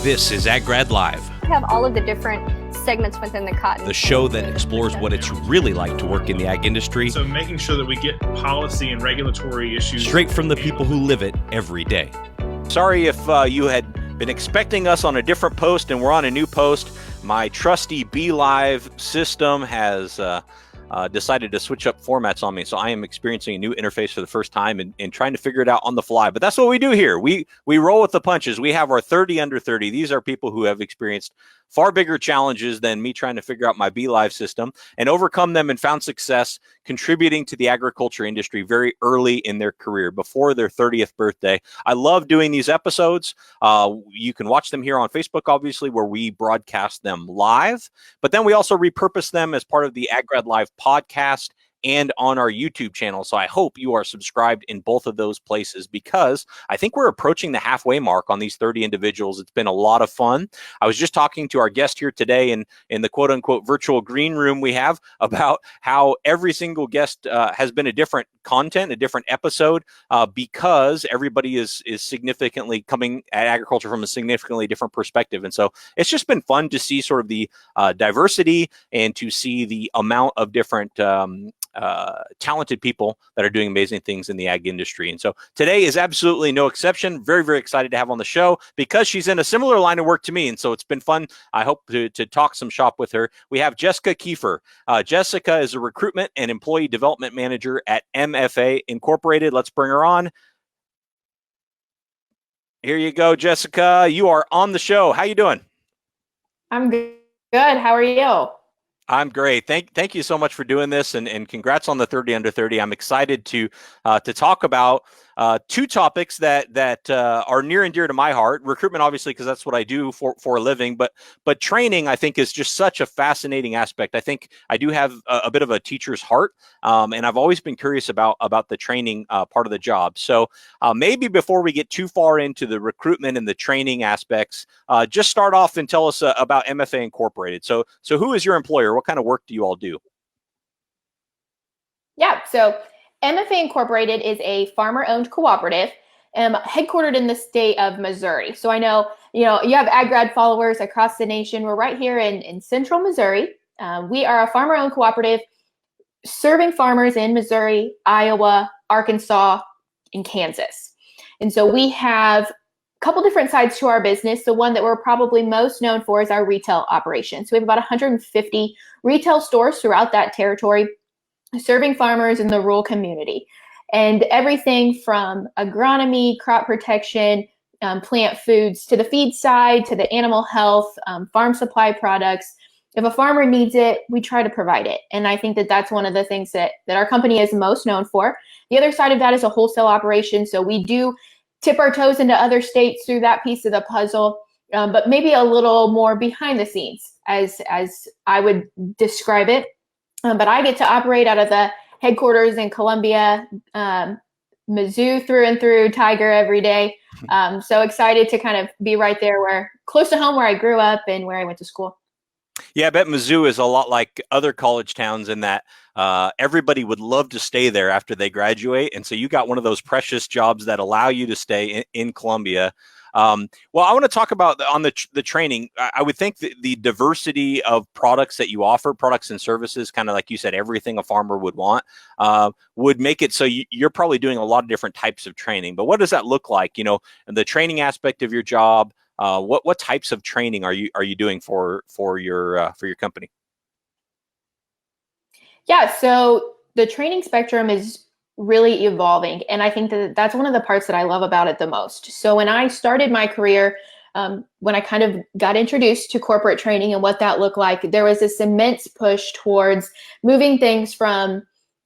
This is AgGrad Live. We have all of the different segments within the cotton. The show that explores what it's really like to work in the ag industry. So making sure that we get policy and regulatory issues straight from the people who live it every day. Sorry if you had been expecting us on a different post and we're on a new post. My trusty BeLive system has decided to switch up formats on me. So I am experiencing a new interface for the first time and trying to figure it out on the fly. But that's what we do here. We roll with the punches. We have our 30 under 30. These are people who have experienced far bigger challenges than me trying to figure out my BeLive system and overcome them and found success contributing to the agriculture industry very early in their career, before their 30th birthday. I love doing these episodes. You can watch them here on Facebook, obviously, where we broadcast them live, but then we also repurpose them as part of the AgGrad Live podcast and on our YouTube channel. So I hope you are subscribed in both of those places, because I think we're approaching the halfway mark on these 30 individuals. It's been a lot of fun. I was just talking to our guest here today in the quote unquote virtual green room we have about how every single guest has been a different content, a different episode, because everybody is significantly coming at agriculture from a significantly different perspective. And so it's just been fun to see sort of the diversity and to see the amount of different talented people that are doing amazing things in the ag industry. And so today is absolutely no exception. Very, very excited to have on the show because she's in a similar line of work to me. And so it's been fun. I hope to talk some shop with her. We have Jessica Kueffer. Jessica is a recruitment and employee development manager at MFA Incorporated. Let's bring her on. Here you go, Jessica. You are on the show. How you doing? I'm good. How are you? I'm great. Thank you so much for doing this, and congrats on the 30 under 30. I'm excited to talk about two topics that are near and dear to my heart. Recruitment, obviously, because that's what I do for a living, but training, I think, is just such a fascinating aspect. I think I do have a bit of a teacher's heart, and I've always been curious about the training part of the job. So maybe before we get too far into the recruitment and the training aspects, just start off and tell us about MFA Incorporated. So who is your employer? What kind of work do you all do? Yeah, so MFA Incorporated is a farmer-owned cooperative headquartered in the state of Missouri. So I know, you have AgGrad followers across the nation. We're right here in central Missouri. We are a farmer-owned cooperative serving farmers in Missouri, Iowa, Arkansas, and Kansas. And so we have couple different sides to our business. The one that we're probably most known for is our retail operation. So we have about 150 retail stores throughout that territory, serving farmers in the rural community. And everything from agronomy, crop protection, plant foods, to the feed side, to the animal health, farm supply products. If a farmer needs it, we try to provide it. And I think that that's one of the things that our company is most known for. The other side of that is a wholesale operation. So we do tip our toes into other states through that piece of the puzzle, but maybe a little more behind the scenes, as I would describe it. But I get to operate out of the headquarters in Columbia, Mizzou through and through, Tiger every day. So excited to kind of be right there, close to home, where I grew up and where I went to school. Yeah, I bet Mizzou is a lot like other college towns in that everybody would love to stay there after they graduate. And so you got one of those precious jobs that allow you to stay in Columbia. Well, I want to talk about on the training. I would think that the diversity of products that you offer, products and services, kind of like you said, everything a farmer would want, would make it so you're probably doing a lot of different types of training. But what does that look like? The training aspect of your job. What types of training are you doing for your company? Yeah, so the training spectrum is really evolving, and I think that that's one of the parts that I love about it the most. So when I started my career, when I kind of got introduced to corporate training and what that looked like, there was this immense push towards moving things from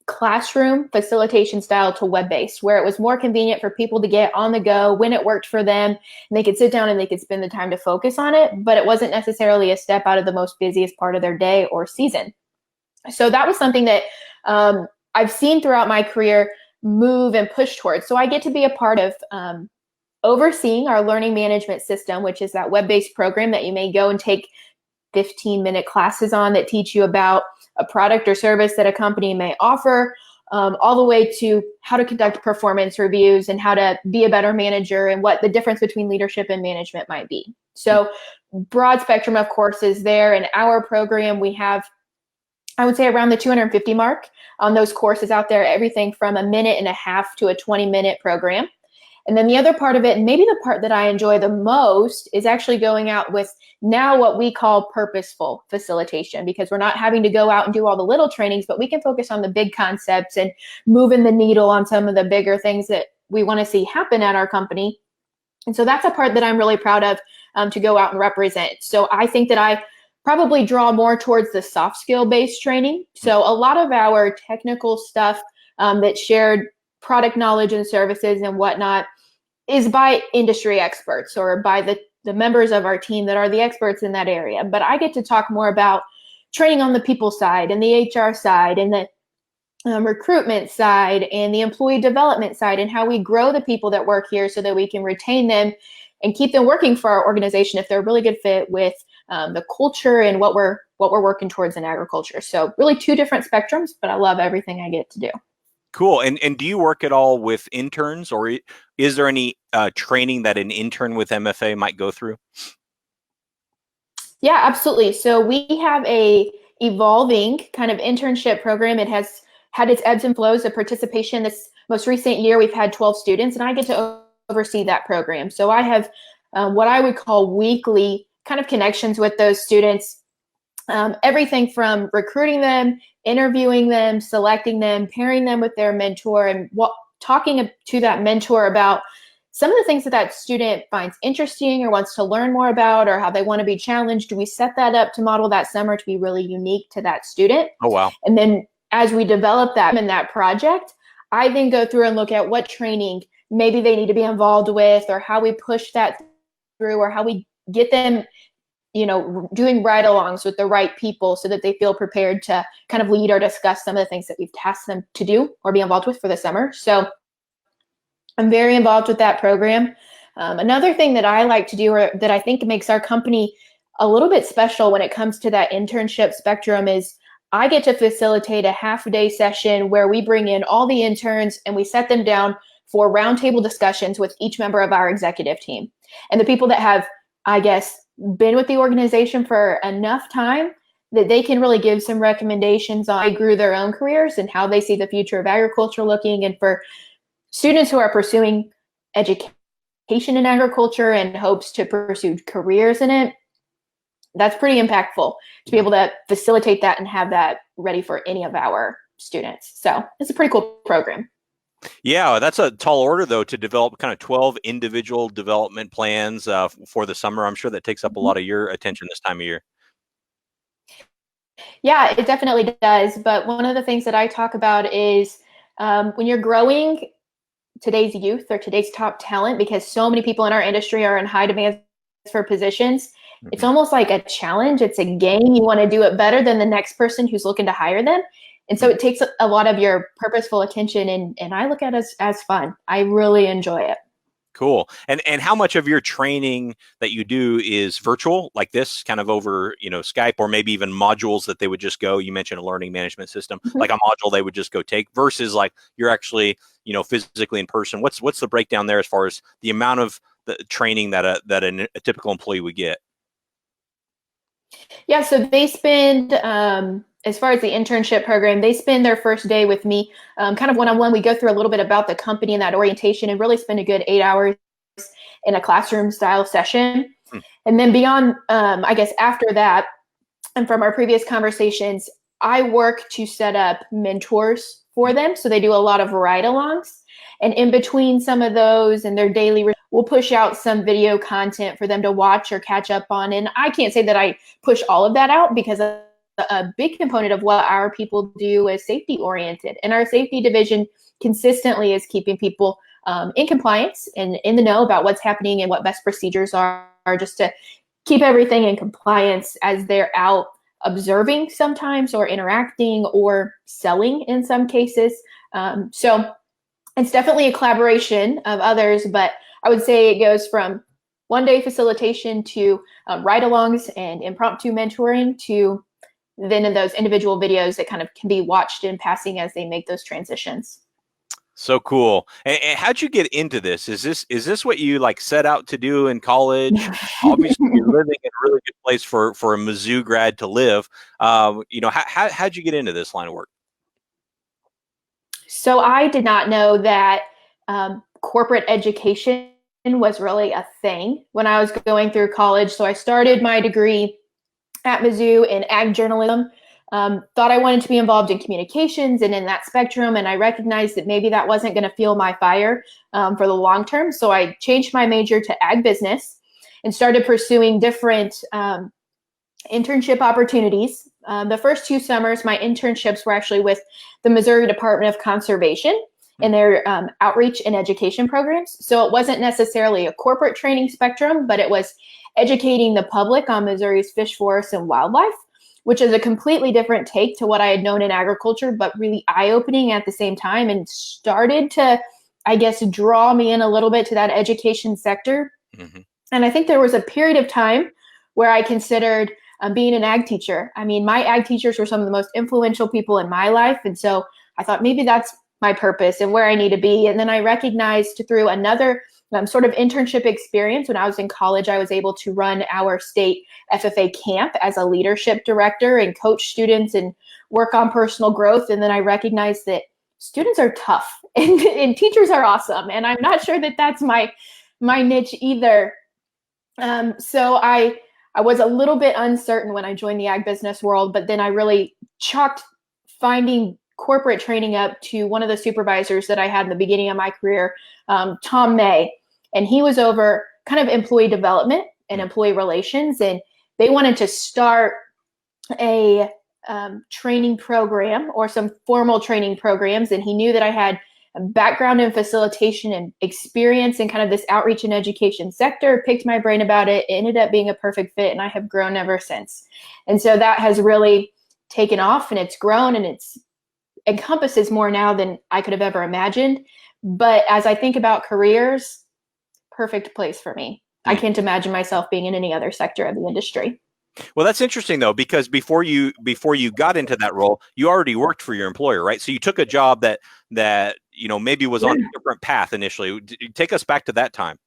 classroom facilitation style to web-based, where it was more convenient for people to get on the go when it worked for them, and they could sit down and they could spend the time to focus on it, but it wasn't necessarily a step out of the most busiest part of their day or season. So that was something that I've seen throughout my career move and push towards. So I get to be a part of overseeing our learning management system, which is that web-based program that you may go and take 15-minute classes on that teach you about a product or service that a company may offer, all the way to how to conduct performance reviews and how to be a better manager and what the difference between leadership and management might be. So broad spectrum of courses there. In our program, we have, I would say, around the 250 mark on those courses out there, everything from 1.5 minutes to a 20-minute program. And then the other part of it, and maybe the part that I enjoy the most, is actually going out with now what we call purposeful facilitation, because we're not having to go out and do all the little trainings, but we can focus on the big concepts and moving the needle on some of the bigger things that we want to see happen at our company. And so that's a part that I'm really proud of to go out and represent. So I think that I probably draw more towards the soft skill based training. So a lot of our technical stuff that shared product knowledge and services and whatnot is by industry experts or by the members of our team that are the experts in that area. But I get to talk more about training on the people side and the HR side and the recruitment side and the employee development side, and how we grow the people that work here so that we can retain them and keep them working for our organization if they're a really good fit with the culture and what we're working towards in agriculture. So really two different spectrums, but I love everything I get to do. Cool. And do you work at all with interns, or is there any training that an intern with MFA might go through? Yeah, absolutely. So we have a evolving kind of internship program. It has had its ebbs and flows of participation. This most recent year, we've had 12 students, and I get to oversee that program. So I have what I would call weekly kind of connections with those students. Everything from recruiting them, interviewing them, selecting them, pairing them with their mentor, and talking to that mentor about some of the things that that student finds interesting or wants to learn more about, or how they want to be challenged. Do we set that up to model that summer to be really unique to that student? Oh, wow. And then as we develop that in that project, I then go through and look at what training maybe they need to be involved with, or how we push that through, or how we get them doing ride-alongs with the right people so that they feel prepared to kind of lead or discuss some of the things that we've tasked them to do or be involved with for the summer. So I'm very involved with that program. Another thing that I like to do, or that I think makes our company a little bit special when it comes to that internship spectrum, is I get to facilitate a half-day session where we bring in all the interns and we set them down for roundtable discussions with each member of our executive team. And the people that have, I guess, been with the organization for enough time that they can really give some recommendations on how they grew their own careers and how they see the future of agriculture looking. And for students who are pursuing education in agriculture and hopes to pursue careers in it, that's pretty impactful to be able to facilitate that and have that ready for any of our students. So it's a pretty cool program. Yeah, that's a tall order, though, to develop kind of 12 individual development plans for the summer. I'm sure that takes up a lot of your attention this time of year. Yeah, it definitely does. But one of the things that I talk about is when you're growing today's youth or today's top talent, because so many people in our industry are in high demand for positions, it's almost like a challenge. It's a game. You want to do it better than the next person who's looking to hire them. And so it takes a lot of your purposeful attention, and I look at it as fun. I really enjoy it. Cool. And how much of your training that you do is virtual, like this, kind of over, Skype, or maybe even modules that they would just go? You mentioned a learning management system, like a module they would just go take, versus like you're actually, physically in person. What's the breakdown there as far as the amount of the training that a typical employee would get? Yeah, so they spend, as far as the internship program, they spend their first day with me, kind of one-on-one. We go through a little bit about the company and that orientation, and really spend a good 8 hours in a classroom style session. And then beyond, I guess after that, and from our previous conversations, I work to set up mentors for them. So they do a lot of ride-alongs. And in between some of those and their daily, we'll push out some video content for them to watch or catch up on. And I can't say that I push all of that out, because a big component of what our people do is safety oriented. And our safety division consistently is keeping people in compliance and in the know about what's happening and what best procedures are, just to keep everything in compliance as they're out observing sometimes, or interacting, or selling in some cases. So it's definitely a collaboration of others, but I would say it goes from one-day facilitation to ride-alongs and impromptu mentoring to then in those individual videos that kind of can be watched in passing as they make those transitions. So cool. And how'd you get into this? Is this what you like set out to do in college? Obviously, you're living in a really good place for a Mizzou grad to live. How'd you get into this line of work? So I did not know that corporate education was really a thing when I was going through college. So I started my degree at Mizzou in ag journalism. Thought I wanted to be involved in communications and in that spectrum, and I recognized that maybe that wasn't going to fuel my fire for the long term. So I changed my major to ag business and started pursuing different internship opportunities. The first 2 summers, my internships were actually with the Missouri Department of Conservation and their outreach and education programs. So it wasn't necessarily a corporate training spectrum, but it was educating the public on Missouri's fish forests and wildlife, which is a completely different take to what I had known in agriculture, but really eye-opening at the same time, and started to, I guess, draw me in a little bit to that education sector. Mm-hmm. And I think there was a period of time where I considered being an ag teacher. I mean, my ag teachers were some of the most influential people in my life. And so I thought maybe that's my purpose and where I need to be. And then I recognized through another sort of internship experience when I was in college, I was able to run our state FFA camp as a leadership director and coach students and work on personal growth. And then I recognized that students are tough and teachers are awesome. And I'm not sure that that's my niche either. So I was a little bit uncertain when I joined the ag business world, but then I really chalked finding corporate training up to one of the supervisors that I had in the beginning of my career, Tom May, and he was over kind of employee development and employee relations, and they wanted to start a training program or some formal training programs, and he knew that I had a background in facilitation and experience in kind of this outreach and education sector, picked my brain about it, ended up being a perfect fit, and I have grown ever since. And so that has really taken off, and it's grown, and it's encompasses more now than I could have ever imagined. But as I think about careers, perfect place for me. I can't imagine myself being in any other sector of the industry. Well, that's interesting though, because before you got into that role, you already worked for your employer, right? So you took a job that maybe was on a different path initially. Take us back to that time.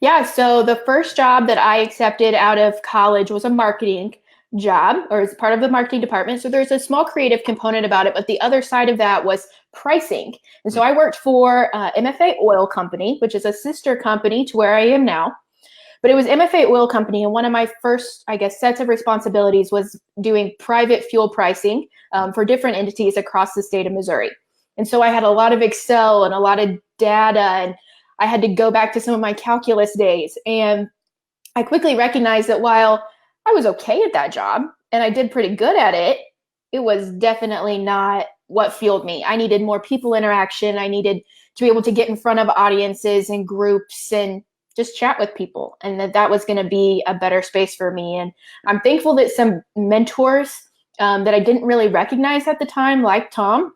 Yeah, so the first job that I accepted out of college was a marketing job, or as part of the marketing department. So there's a small creative component about it, but the other side of that was pricing. And so I worked for MFA Oil Company, which is a sister company to where I am now. But it was MFA Oil Company, and one of my first, I guess, sets of responsibilities was doing private fuel pricing for different entities across the state of Missouri. And so I had a lot of Excel and a lot of data, and I had to go back to some of my calculus days. And I quickly recognized that while I was okay at that job and I did pretty good at it, it was definitely not what fueled me. I needed more people interaction. I needed to be able to get in front of audiences and groups and just chat with people, and that was going to be a better space for me. And I'm thankful that some mentors that I didn't really recognize at the time, like Tom,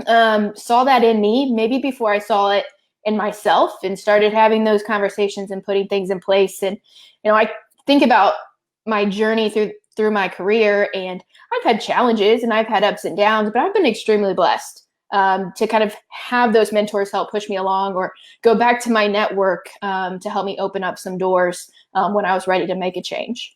saw that in me, maybe before I saw it in myself, and started having those conversations and putting things in place. And, I think about my journey through my career, and I've had challenges and I've had ups and downs, but I've been extremely blessed to kind of have those mentors help push me along or go back to my network to help me open up some doors when I was ready to make a change.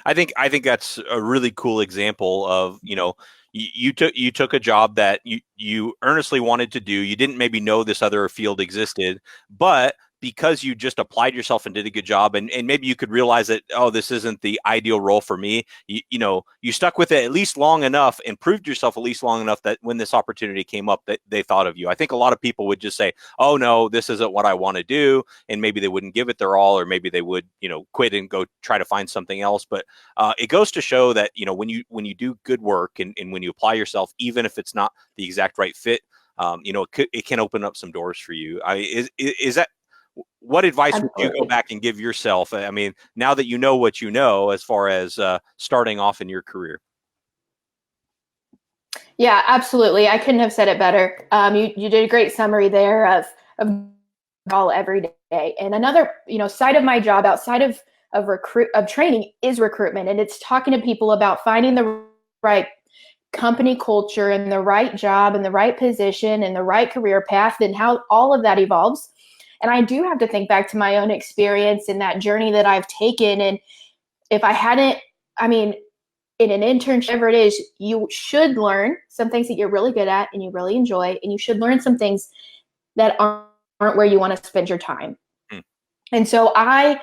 I think that's a really cool example of, you took a job that you earnestly wanted to do. You didn't maybe know this other field existed, but because you just applied yourself and did a good job, and maybe you could realize that, oh, this isn't the ideal role for me. You stuck with it at least long enough and proved yourself at least long enough that when this opportunity came up, that they thought of you. I think a lot of people would just say, oh no, this isn't what I want to do. And maybe they wouldn't give it their all, or maybe they would, quit and go try to find something else. But it goes to show that, when you do good work and when you apply yourself, even if it's not the exact right fit, it can open up some doors for you. Is that, what advice would you go back and give yourself? I mean, now that you know what you know, as far as starting off in your career. Yeah, absolutely. I couldn't have said it better. You did a great summary there of all every day. And another, side of my job outside of of training is recruitment, and it's talking to people about finding the right company culture and the right job and the right position and the right career path and how all of that evolves. And I do have to think back to my own experience and that journey that I've taken. And if I hadn't, I mean, in an internship, whatever it is, you should learn some things that you're really good at and you really enjoy, and you should learn some things that aren't where you want to spend your time. And so I,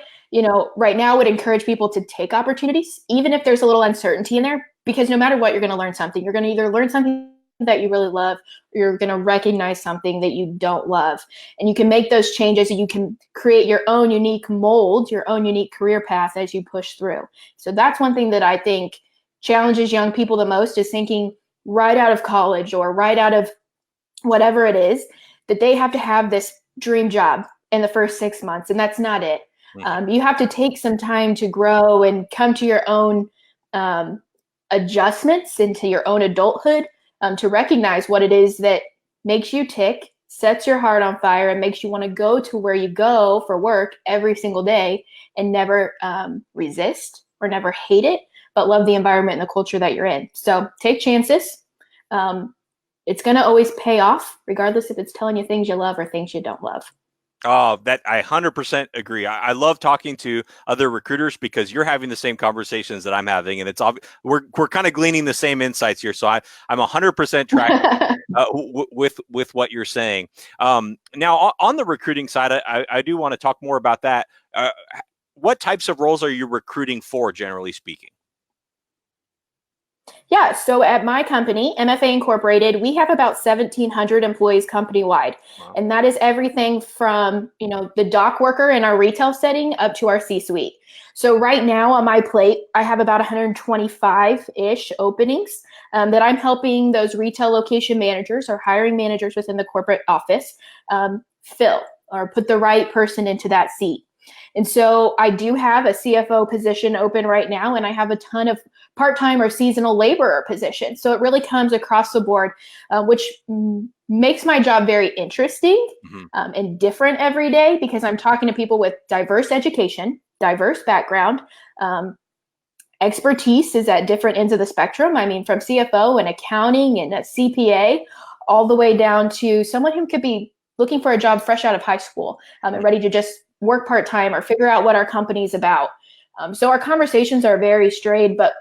right now would encourage people to take opportunities, even if there's a little uncertainty in there, because no matter what, you're going to learn something. You're going to either learn something that you really love, or you're going to recognize something that you don't love. And you can make those changes, and you can create your own unique mold, your own unique career path as you push through. So that's one thing that I think challenges young people the most, is thinking right out of college or right out of whatever it is, that they have to have this dream job in the first 6 months. And that's not it. You have to take some time to grow and come to your own adjustments into your own adulthood, to recognize what it is that makes you tick, sets your heart on fire, and makes you want to go to where you go for work every single day, and never resist or never hate it, but love the environment and the culture that you're in. So take chances. It's going to always pay off, regardless if it's telling you things you love or things you don't love. Oh, that I 100% agree. I love talking to other recruiters, because you're having the same conversations that I'm having, and it's we're kind of gleaning the same insights here. So I'm 100% tracking with what you're saying. Now on the recruiting side, I do want to talk more about that. What types of roles are you recruiting for, generally speaking? Yeah, so at my company, MFA Incorporated, we have about 1,700 employees company-wide. Wow. And that is everything from, the dock worker in our retail setting up to our C-suite. So right now on my plate, I have about 125-ish openings that I'm helping those retail location managers or hiring managers within the corporate office fill, or put the right person into that seat. And so I do have a CFO position open right now, and I have a ton of part-time or seasonal laborer positions. So it really comes across the board, which makes my job very interesting and different every day, because I'm talking to people with diverse education, diverse background. Expertise is at different ends of the spectrum. I mean, from CFO and accounting and a CPA, all the way down to someone who could be looking for a job fresh out of high school and ready to just work part-time or figure out what our company's about. So our conversations are very straight, but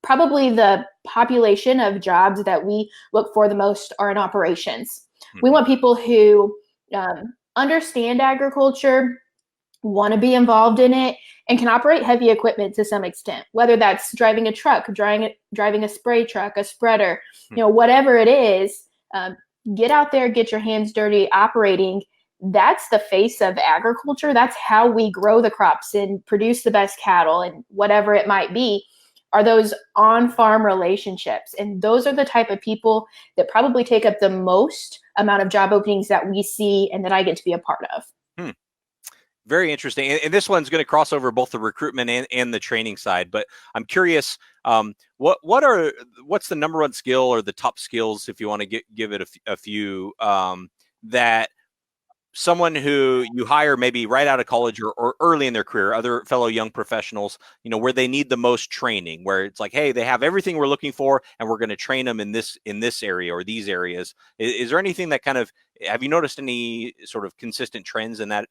probably the population of jobs that we look for the most are in operations. We want people who understand agriculture, want to be involved in it, and can operate heavy equipment to some extent, whether that's driving a truck, driving a spray truck, a spreader, whatever it is. Get out there, get your hands dirty operating. That's the face of agriculture. That's how we grow the crops and produce the best cattle, and whatever it might be, are those on-farm relationships. And those are the type of people that probably take up the most amount of job openings that we see and that I get to be a part of. Very interesting. And this one's going to cross over both the recruitment and the training side. But I'm curious, what's the number one skill or the top skills, if you want to give it a few, that someone who you hire maybe right out of college or early in their career, other fellow young professionals, where they need the most training, where it's like, hey, they have everything we're looking for, and we're going to train them in this area or these areas. Is there anything that have you noticed any sort of consistent trends in that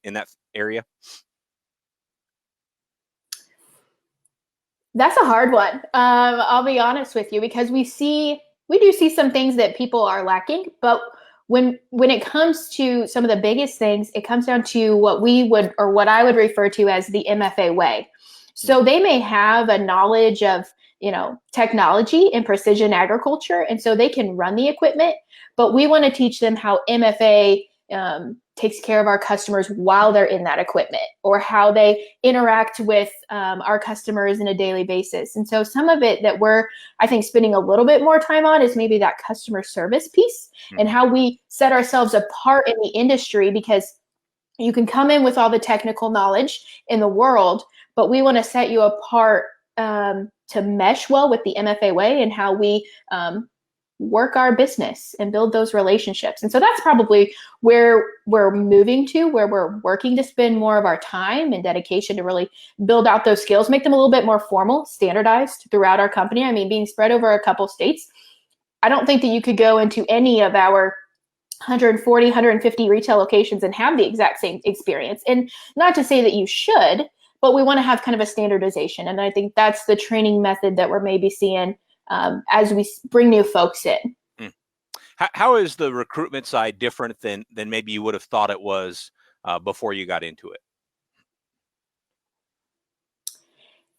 area? That's a hard one. I'll be honest with you, because we do see some things that people are lacking, but when it comes to some of the biggest things, it comes down to what I would refer to as the MFA way. So they may have a knowledge of, technology and precision agriculture, and so they can run the equipment, but we want to teach them how MFA takes care of our customers while they're in that equipment, or how they interact with our customers on a daily basis. And so some of it that we're, I think, spending a little bit more time on is maybe that customer service piece and how we set ourselves apart in the industry, because you can come in with all the technical knowledge in the world, but we want to set you apart to mesh well with the MFA way, and how we work our business and build those relationships. And so that's probably where we're moving to, where we're working to spend more of our time and dedication to really build out those skills, make them a little bit more formal, standardized throughout our company. I mean, being spread over a couple states, I don't think that you could go into any of our 140, 150 retail locations and have the exact same experience. And not to say that you should, but we want to have kind of a standardization. And I think that's the training method that we're maybe seeing as we bring new folks in. How is the recruitment side different than maybe you would have thought it was before you got into it?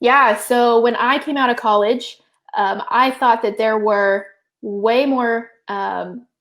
Yeah, so when I came out of college, I thought that there were way more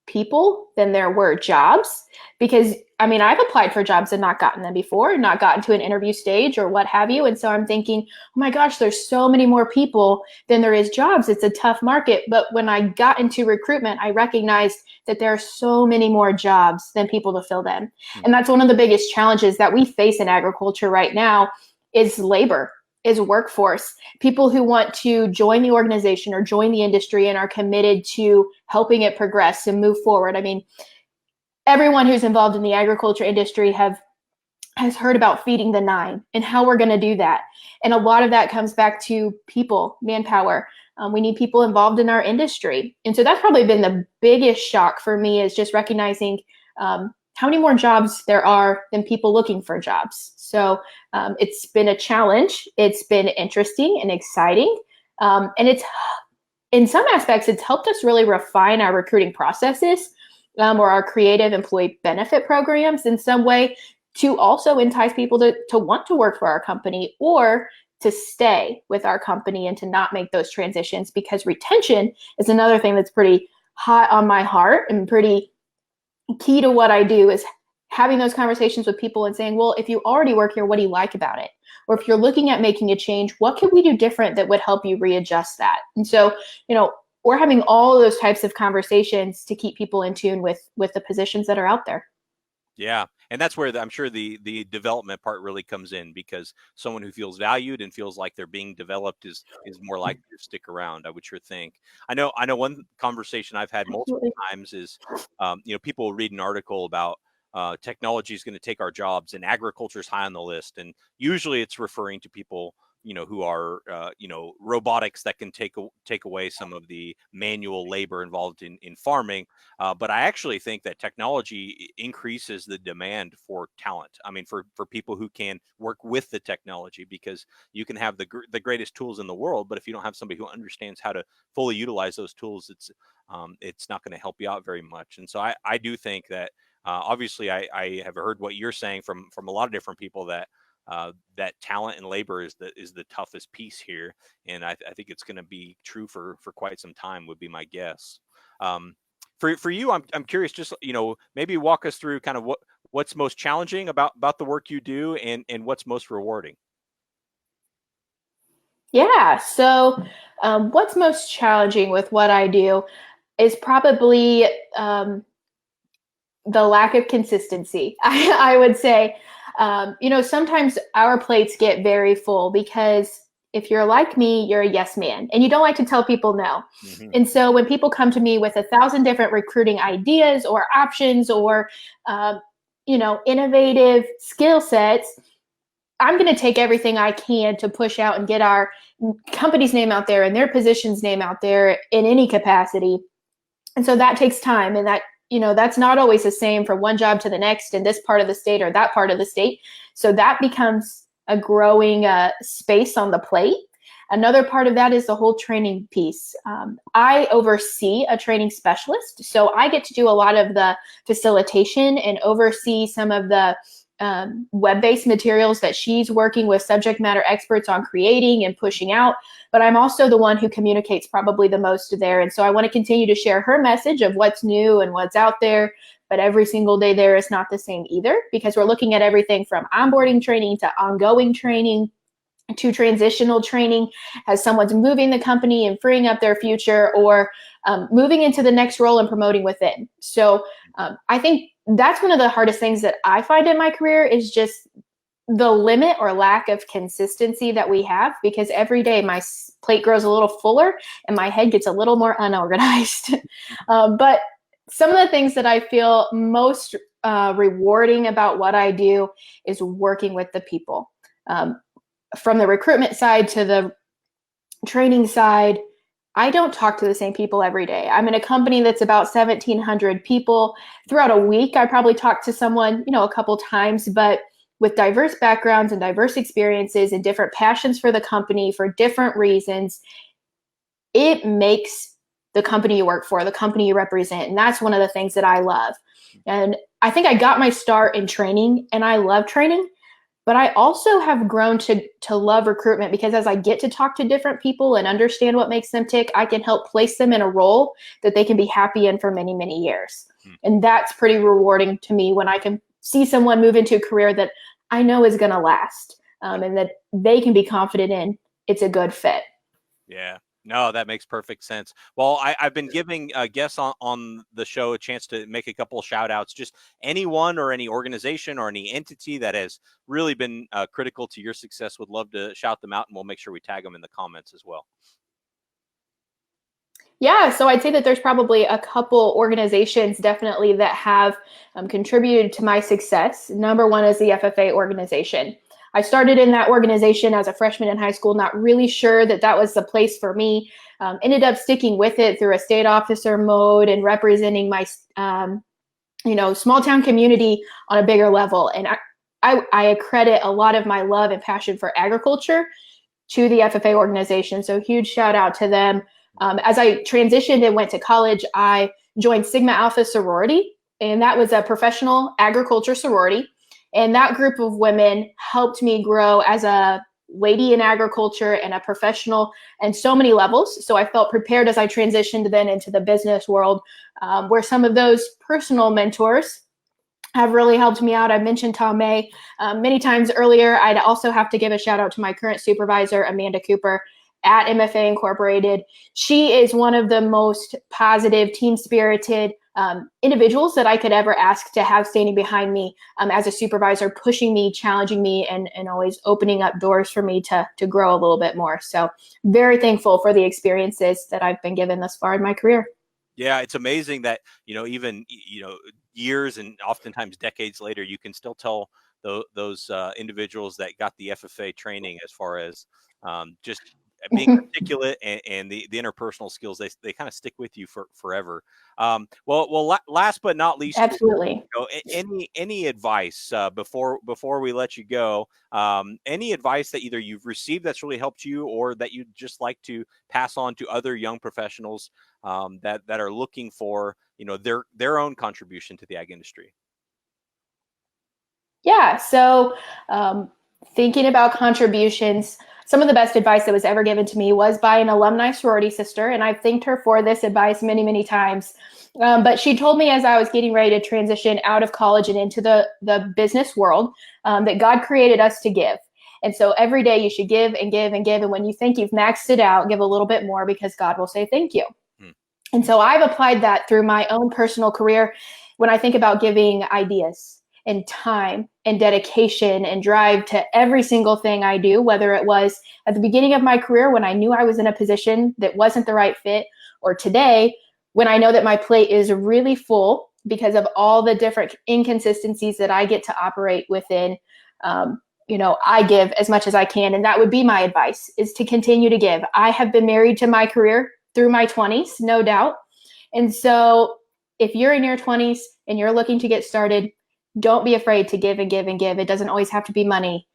people than there were jobs, because I mean, I've applied for jobs and not gotten them before, not gotten to an interview stage or what have you. And so I'm thinking, oh my gosh, there's so many more people than there is jobs. It's a tough market. But when I got into recruitment, I recognized that there are so many more jobs than people to fill them. And that's one of the biggest challenges that we face in agriculture right now is labor, is workforce, people who want to join the organization or join the industry and are committed to helping it progress and move forward. I mean, everyone who's involved in the agriculture industry has heard about feeding the nine and how we're going to do that. And a lot of that comes back to people, manpower. We need people involved in our industry. And so that's probably been the biggest shock for me, is just recognizing how many more jobs there are than people looking for jobs. So it's been a challenge. It's been interesting and exciting. And it's, in some aspects, it's helped us really refine our recruiting processes or our creative employee benefit programs in some way to also entice people to want to work for our company or to stay with our company and to not make those transitions, because retention is another thing that's pretty hot on my heart and pretty key to what I do, is having those conversations with people and saying, well, if you already work here, what do you like about it? Or if you're looking at making a change, what can we do different that would help you readjust that? And so, we're having all of those types of conversations to keep people in tune with the positions that are out there. Yeah. And that's where I'm sure the development part really comes in, because someone who feels valued and feels like they're being developed is more likely to stick around, I would sure think. I know one conversation I've had multiple times is, people will read an article about technology is going to take our jobs and agriculture is high on the list. And usually it's referring to people, who are, robotics that can take away some of the manual labor involved in farming. But I actually think that technology increases the demand for talent. I mean, for people who can work with the technology, because you can have the greatest tools in the world, but if you don't have somebody who understands how to fully utilize those tools, it's not going to help you out very much. And so I do think that obviously I have heard what you're saying from a lot of different people, that that talent and labor is the toughest piece here, and I think it's going to be true for quite some time, would be my guess. For you, I'm curious, just maybe walk us through kind of what's most challenging about the work you do, and what's most rewarding. Yeah. So, what's most challenging with what I do is probably the lack of consistency. I would say. Sometimes our plates get very full, because if you're like me, you're a yes man and you don't like to tell people no. Mm-hmm. And so when people come to me with 1,000 different recruiting ideas or options or, innovative skill sets, I'm going to take everything I can to push out and get our company's name out there and their position's name out there in any capacity. And so that takes time, and that's not always the same from one job to the next in this part of the state or that part of the state. So that becomes a growing space on the plate. Another part of that is the whole training piece. I oversee a training specialist, so I get to do a lot of the facilitation and oversee some of the web-based materials that she's working with subject matter experts on creating and pushing out. But I'm also the one who communicates probably the most there. And so I want to continue to share her message of what's new and what's out there. But every single day there is not the same either, because we're looking at everything from onboarding training to ongoing training to transitional training as someone's moving the company and freeing up their future, or moving into the next role and promoting within. So I think that's one of the hardest things that I find in my career, is just the limit or lack of consistency that we have, because every day my plate grows a little fuller and my head gets a little more unorganized. But some of the things that I feel most rewarding about what I do is working with the people. From the recruitment side to the training side, I don't talk to the same people every day. I'm in a company that's about 1,700 people. Throughout a week, I probably talk to someone, a couple times, but with diverse backgrounds and diverse experiences and different passions for the company for different reasons, it makes the company you work for, the company you represent. And that's one of the things that I love. And I think I got my start in training, and I love training, but I also have grown to love recruitment, because as I get to talk to different people and understand what makes them tick, I can help place them in a role that they can be happy in for many, many years. And that's pretty rewarding to me when I can see someone move into a career that I know is going to last, and that they can be confident in it's a good fit. Yeah. No, that makes perfect sense. Well, I've been giving guests on the show a chance to make a couple of shout outs. Just anyone or any organization or any entity that has really been critical to your success, would love to shout them out, and we'll make sure we tag them in the comments as well. Yeah, so I'd say that there's probably a couple organizations definitely that have contributed to my success. Number one is the FFA organization. I started in that organization as a freshman in high school, not really sure that that was the place for me. Ended up sticking with it through a state officer mode and representing my, small town community on a bigger level. And I accredit a lot of my love and passion for agriculture to the FFA organization. So huge shout out to them. As I transitioned and went to college, I joined Sigma Alpha sorority, and that was a professional agriculture sorority. And that group of women helped me grow as a lady in agriculture and a professional and so many levels. So I felt prepared as I transitioned then into the business world, where some of those personal mentors have really helped me out. I mentioned Tom May many times earlier. I'd also have to give a shout out to my current supervisor, Amanda Cooper, at MFA Incorporated. She is one of the most positive, team-spirited individuals that I could ever ask to have standing behind me as a supervisor, pushing me, challenging me, and always opening up doors for me to grow a little bit more. So very thankful for the experiences that I've been given thus far in my career. Yeah, it's amazing that, even, years and oftentimes decades later, you can still tell those individuals that got the FFA training, as far as just being articulate and the interpersonal skills, they kind of stick with you forever. Last but not least, absolutely. Any advice before we let you go? Any advice that either you've received that's really helped you, or that you'd just like to pass on to other young professionals that are looking for their own contribution to the ag industry? Yeah. So thinking about contributions, some of the best advice that was ever given to me was by an alumni sorority sister, and I've thanked her for this advice many, many times. But she told me as I was getting ready to transition out of college and into the business world, that God created us to give. And so every day you should give and give and give. And when you think you've maxed it out, give a little bit more, because God will say thank you. And so I've applied that through my own personal career when I think about giving ideas and time and dedication and drive to every single thing I do, whether it was at the beginning of my career when I knew I was in a position that wasn't the right fit, or today when I know that my plate is really full because of all the different inconsistencies that I get to operate within. I give as much as I can. And that would be my advice, is to continue to give. I have been married to my career through my 20s, no doubt. And so if you're in your 20s and you're looking to get started, don't be afraid to give and give and give. It doesn't always have to be money.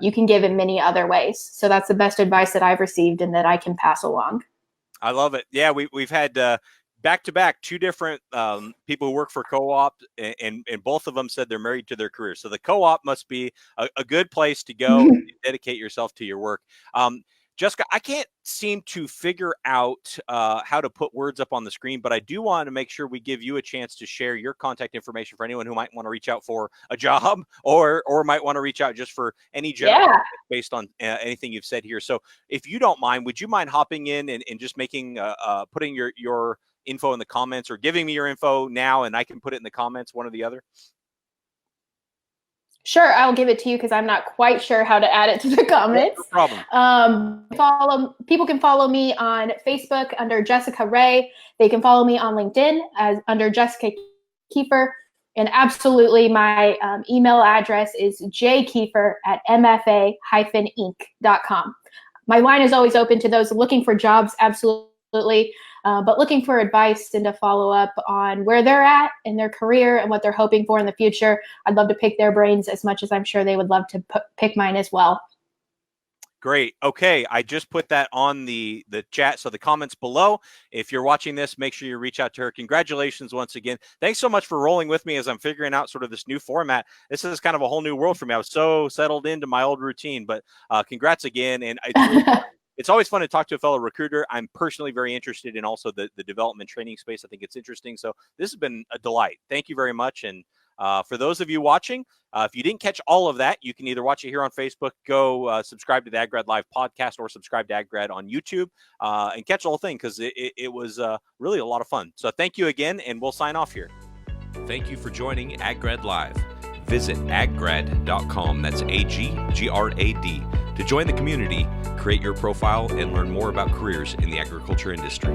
You can give in many other ways. So that's the best advice that I've received and that I can pass along. I love it. Yeah, we've had back-to-back two different people who work for co-op, and both of them said they're married to their career. So the co-op must be a good place to go and dedicate yourself to your work. Jessica, I can't seem to figure out how to put words up on the screen, but I do want to make sure we give you a chance to share your contact information for anyone who might want to reach out for a job, or might want to reach out just for any general based on anything you've said here. So if you don't mind, would you mind hopping in and just making putting your info in the comments, or giving me your info now and I can put it in the comments, one or the other? Sure, I'll give it to you because I'm not quite sure how to add it to the comments. No problem. People can follow me on Facebook under Jessica Ray. They can follow me on LinkedIn as under Jessica Kueffer. And absolutely, my email address is jkueffer@mfa-inc.com. My line is always open to those looking for jobs, absolutely, but looking for advice and to follow up on where they're at in their career and what they're hoping for in the future. I'd love to pick their brains as much as I'm sure they would love to pick mine as well. Great. Okay, I just put that on the chat, so the comments below. If you're watching this, make sure you reach out to her. Congratulations once again. Thanks so much for rolling with me as I'm figuring out sort of this new format. This is kind of a whole new world for me. I was so settled into my old routine, but congrats again. And it's always fun to talk to a fellow recruiter. I'm personally very interested in also the development training space. I think it's interesting. So this has been a delight. Thank you very much. And for those of you watching, if you didn't catch all of that, you can either watch it here on Facebook, go subscribe to the AgGrad Live podcast, or subscribe to AgGrad on YouTube and catch the whole thing, because it was really a lot of fun. So thank you again, and we'll sign off here. Thank you for joining AgGrad Live. Visit aggrad.com, that's AGGRAD, to join the community, create your profile, and learn more about careers in the agriculture industry.